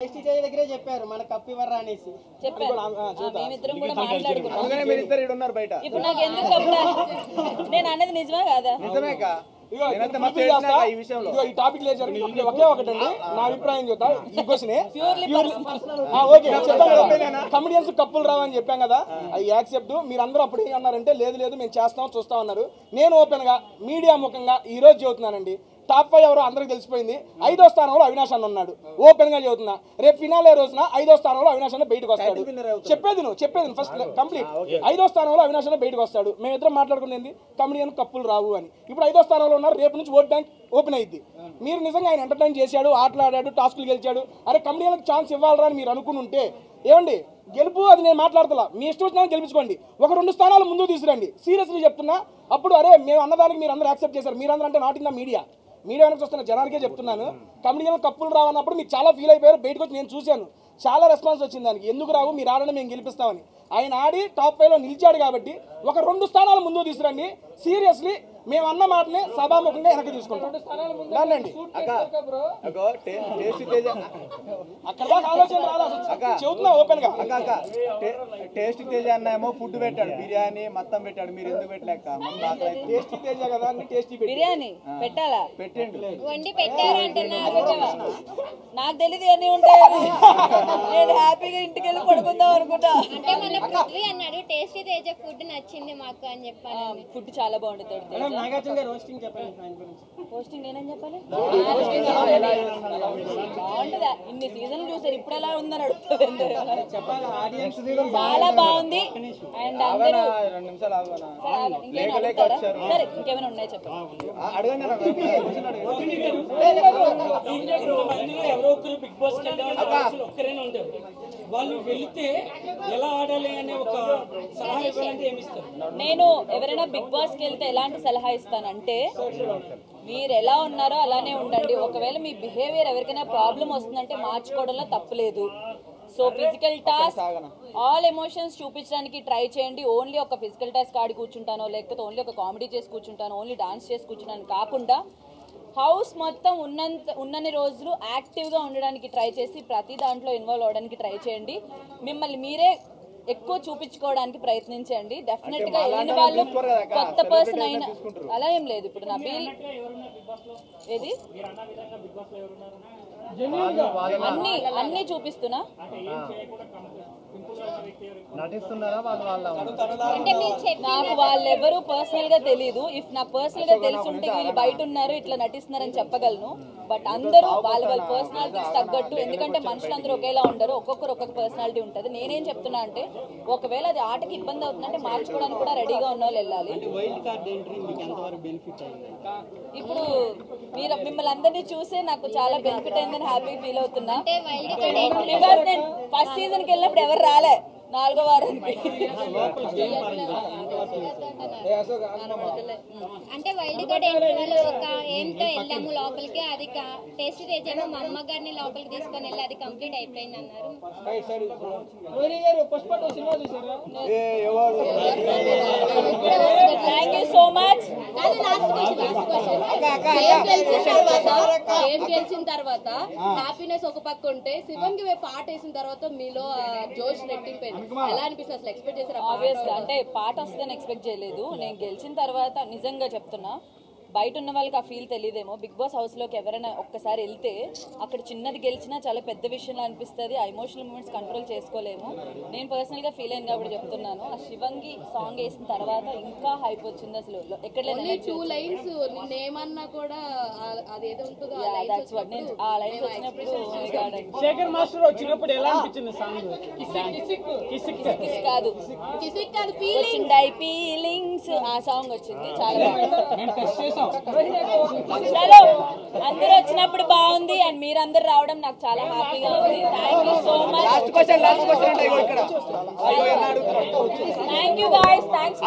దగ్గరే చెప్పారు మన కప్పు ఇవ్వరా అనేసి చెప్పారు. మేమిద్దరం కూడా మాట్లాడుకున్నాం. అందుకనే మీరిద్దరు ఇక్కడ ఉన్నారు బయట. ఇప్పుడు నాకు ఎందుకు కప్పు? నేను అన్నది నిజమే కాదా? నిజమేకా ఈ టాపిక్ లేదు ఒకే ఒకటండి నా అభిప్రాయం చెప్తా. ఈ క్వశ్చన్ కమెడియన్స్ కప్పులు రావని చెప్పాం కదా, అది యాక్సెప్ట్. మీరు అందరూ అప్పుడు ఏమన్నారంటే లేదు లేదు మేము చేస్తాం చూస్తాం అన్నారు. నేను ఓపెన్ గా మీడియా ముఖంగా ఈ రోజు చెబుతున్నానండి, టాప్ 5 ఎవరో అందరికి తెలిసిపోయింది. 5వ స్థానంలో అవినాష్ అన్న ఉన్నాడు. ఓపెన్ గా చెబుతున్నా, రేపు ఫినాలే రోజున 5వ స్థానంలో అవినాష్ అన్న బయటకు వస్తాడు. చెప్పేది ఫస్ట్ కంప్లీట్. 5వ స్థానంలో అవినాష్ అన్న బయటకు వస్తాడు. మేమిద్దరం మాట్లాడుకునేది కమెడియన్ కప్పులు రావు అని. ఇప్పుడు 5వ స్థానంలో ఉన్నారు. రేపు నుంచి ఓట్ బ్యాంక్ ఓపెన్ అయ్యింది. మీరు నిజంగా ఆయన ఎంటర్టైన్ చేశాడు, ఆటలాడాడు, టాస్కులు గెలిచాడు, అరే కమెడియన్కి ఛాన్స్ ఇవ్వాలరా అని మీరు అనుకుని ఉంటే ఏమండి గెలుపు అది నేను మాట్లాడతా. మీ ఇష్టం వచ్చినా గెలిపించుకోండి, ఒక 2 స్థానాలు ముందు తీసుకురండి. సీరియస్లీ చెప్తున్నా. అప్పుడు అరే మేము అన్నదానికి మీరు అందరూ యాక్సెప్ట్ చేశారు. మీరందరూ అంటే నాట్ ఇన్ ద మీడియా వెనక చూస్తున్న జనానికే చెప్తున్నాను. కమెడియన్ కప్పులు రావన్నప్పుడు మీరు చాలా ఫీల్ అయిపోయారు. బయటకు వచ్చి నేను చూశాను, చాలా రెస్పాన్స్ వచ్చింది దానికి. ఎందుకు రావు, మీరు ఆడని మేము గెలిపిస్తామని. ఆయన ఆడి టాప్ 5లో నిలిచాడు కాబట్టి ఒక 2 స్థానాలు ముందు తీసుకురండి. సీరియస్లీ మేము అన్న మాటని సభాముఖంగా వెనక్కి తీసుకుంటాం. దాన్నండి అక్కడ దాకా ఆలోచన రాదా? చెబుతున్నా ఓపెన్ గా. టేస్ట్ తేజ అన్న ఏమో ఫుడ్ పెట్టాడు, బిర్యానీ మొత్తం పెట్టాడు. మీరు ఎందుకు పెట్టలేక? టేస్టీ తేజ కదా అన్ని టేస్టీ బిర్యానీ పెట్టాలా? పెట్టండి. వండి పెట్టారు అంటే నాకు తెలియదు అన్నీ ఉంటాయని. నేను హ్యాపీగా ఇంటికి వెళ్ళి పడుకుందాం అనుకుంటా. అంటే మన పృథ్వీ అన్నాడు టేస్టీ తేజ ఫుడ్ నచ్చింది మాకు అని చెప్పాను. ఫుడ్ చాలా బాగుంటుంది. నాగార్జున రోస్టింగ్ చెప్పండి. పోస్టింగ్ నేనేం చెప్పాలి? బాగుంటుందా? ఇన్ని సీజన్లు చూసారు, ఇప్పుడు ఎలా ఉందని అడుగుతుంది. చాలా బాగుంది. అండ్ అందరూ ఇంకేమైనా అడుగుతారా? సరే ఇంకేమైనా ఉన్నాయో చెప్పండి. ఎవరో ఒకరు బిగ్ బాస్ ఒక్కరైనా ఉంటారు. వాళ్ళు వెళితే ఎలా ఆడాలి అనే ఒక సలహా ఇవ్వాలంటే ఏమి ఇస్తారు? నేను ఎవరైనా బిగ్ బాస్కి వెళ్తే ఎలాంటి సలహా ఇస్తానంటే, మీరు ఎలా ఉన్నారో అలానే ఉండండి. ఒకవేళ మీ బిహేవియర్ ఎవరికైనా ప్రాబ్లం వస్తుందంటే మార్చుకోవడంలో తప్పులేదు. So physical task, all emotions చూపించడానికి ట్రై చేయండి. ఓన్లీ ఒక ఫిజికల్ టాస్క్ ఆడి కూర్చుంటానో, లేకపోతే ఓన్లీ ఒక కామెడీ చేసి కూర్చుంటానో, ఓన్లీ డాన్స్ చేసి కూర్చుంటాను కాకుండా హౌస్ మొత్తం ఉన్నన్ని రోజులు యాక్టివ్గా ఉండడానికి ట్రై చేసి ప్రతి దాంట్లో ఇన్వాల్వ్ అవ్వడానికి ట్రై చేయండి. మిమ్మల్ని మీరే ఎక్కువ చూపించుకోవడానికి ప్రయత్నించండి. డెఫినెట్గా వెళ్ళిన వాళ్ళు కొత్త పర్సన్ అయినా అలా ఏం లేదు. ఇప్పుడు నబీల్ ఏది అన్ని చూపిస్తున్నా. నాకు వాళ్ళెవరూ పర్సనల్ గా తెలీదు. ఇఫ్ నాకు పర్సనల్ గా తెలుసుంటే వీళ్ళు బయట ఉన్నారు ఇట్లా నటిస్తున్నారని చెప్పగలను. బట్ అందరూ వాళ్ళ పర్సనాలిటీకి తగ్గట్టు, ఎందుకంటే మనుషులందరూ ఒకేలా ఉండరు, ఒక్కొక్కరు ఒక్కొక్క పర్సనాలిటీ ఉంటుంది. నేనేం చెప్తున్నా అంటే ఒకవేళ అది ఆటకి ఇబ్బంది అవుతుందంటే మార్చుకోవడానికి కూడా రెడీగా ఉన్న వాళ్ళు వెళ్ళాలి. ఇప్పుడు మీరు మిమ్మల్ని అందరినీ చూసే నాకు చాలా బెనిఫిట్ అయిందని హ్యాపీ ఫీల్ అవుతున్నా. బికాస్ నేను ఫస్ట్ సీజన్కి వెళ్ళినప్పుడు ఎవరు రాలే, 4వ వారానికి. అంటే వైల్డ్ కార్డ్ ఎంట్రీ వాళ్ళు ఒక ఏంటో వెళ్ళాము లోపలికి, అది టేస్ట్ తేజేమో మా అమ్మ గారిని లోపలికి తీసుకొని వెళ్ళి అది కంప్లీట్ అయిపోయింది అన్నారు. Thank you so much. ఏం గెలిచిన తర్వాత హ్యాపీనెస్ ఒక పక్క ఉంటే శివన్ కి పాట వేసిన తర్వాత మీలో జోష్ రెట్టింపోయింది. ఎలా అనిపిస్తుంది అసలు? ఎక్స్పెక్ట్ చేశారు? ఆబ్వియస్గా అంటే పాట వస్తుందని ఎక్స్పెక్ట్ చేయలేదు. నేను గెలిచిన తర్వాత నిజంగా చెప్తున్నా, బయట ఉన్న వాళ్ళకి ఆ ఫీల్ తెలియదేమో. బిగ్ బాస్ హౌస్లోకి ఎవరైనా ఒక్కసారి వెళ్తే అక్కడ చిన్నది గెలిచినా చాలా పెద్ద విషయంలో అనిపిస్తుంది. ఆ ఎమోషనల్ మూమెంట్స్ కంట్రోల్ చేసుకోలేము. నేను పర్సనల్గా ఫీల్ అయింది కాబట్టి చెప్తున్నాను. ఆ శివంగి సాంగ్ వేసిన తర్వాత ఇంకా హైప్ వచ్చింది. అసలు ఎక్కడ లేదు. 2 లైన్స్ నిన్నేమన్నా కూడా అదేదో ఉంటుందో ఆ లైన్స్ వచ్చినప్పుడు శేఖర్ మాస్టర్ వచ్చినప్పుడు ఎలా అనిపించింది సాంగ్? కాదు ఫీలింగ్స్ ఆ సాంగ్ వచ్చింది, చాలా బాగుంది. చలో అందరూ వచ్చినప్పుడు బాగుంది. అండ్ మీరందరూ రావడం నాకు చాలా హ్యాపీగా ఉంది. Thank you so much. Thank you guys. Thanks.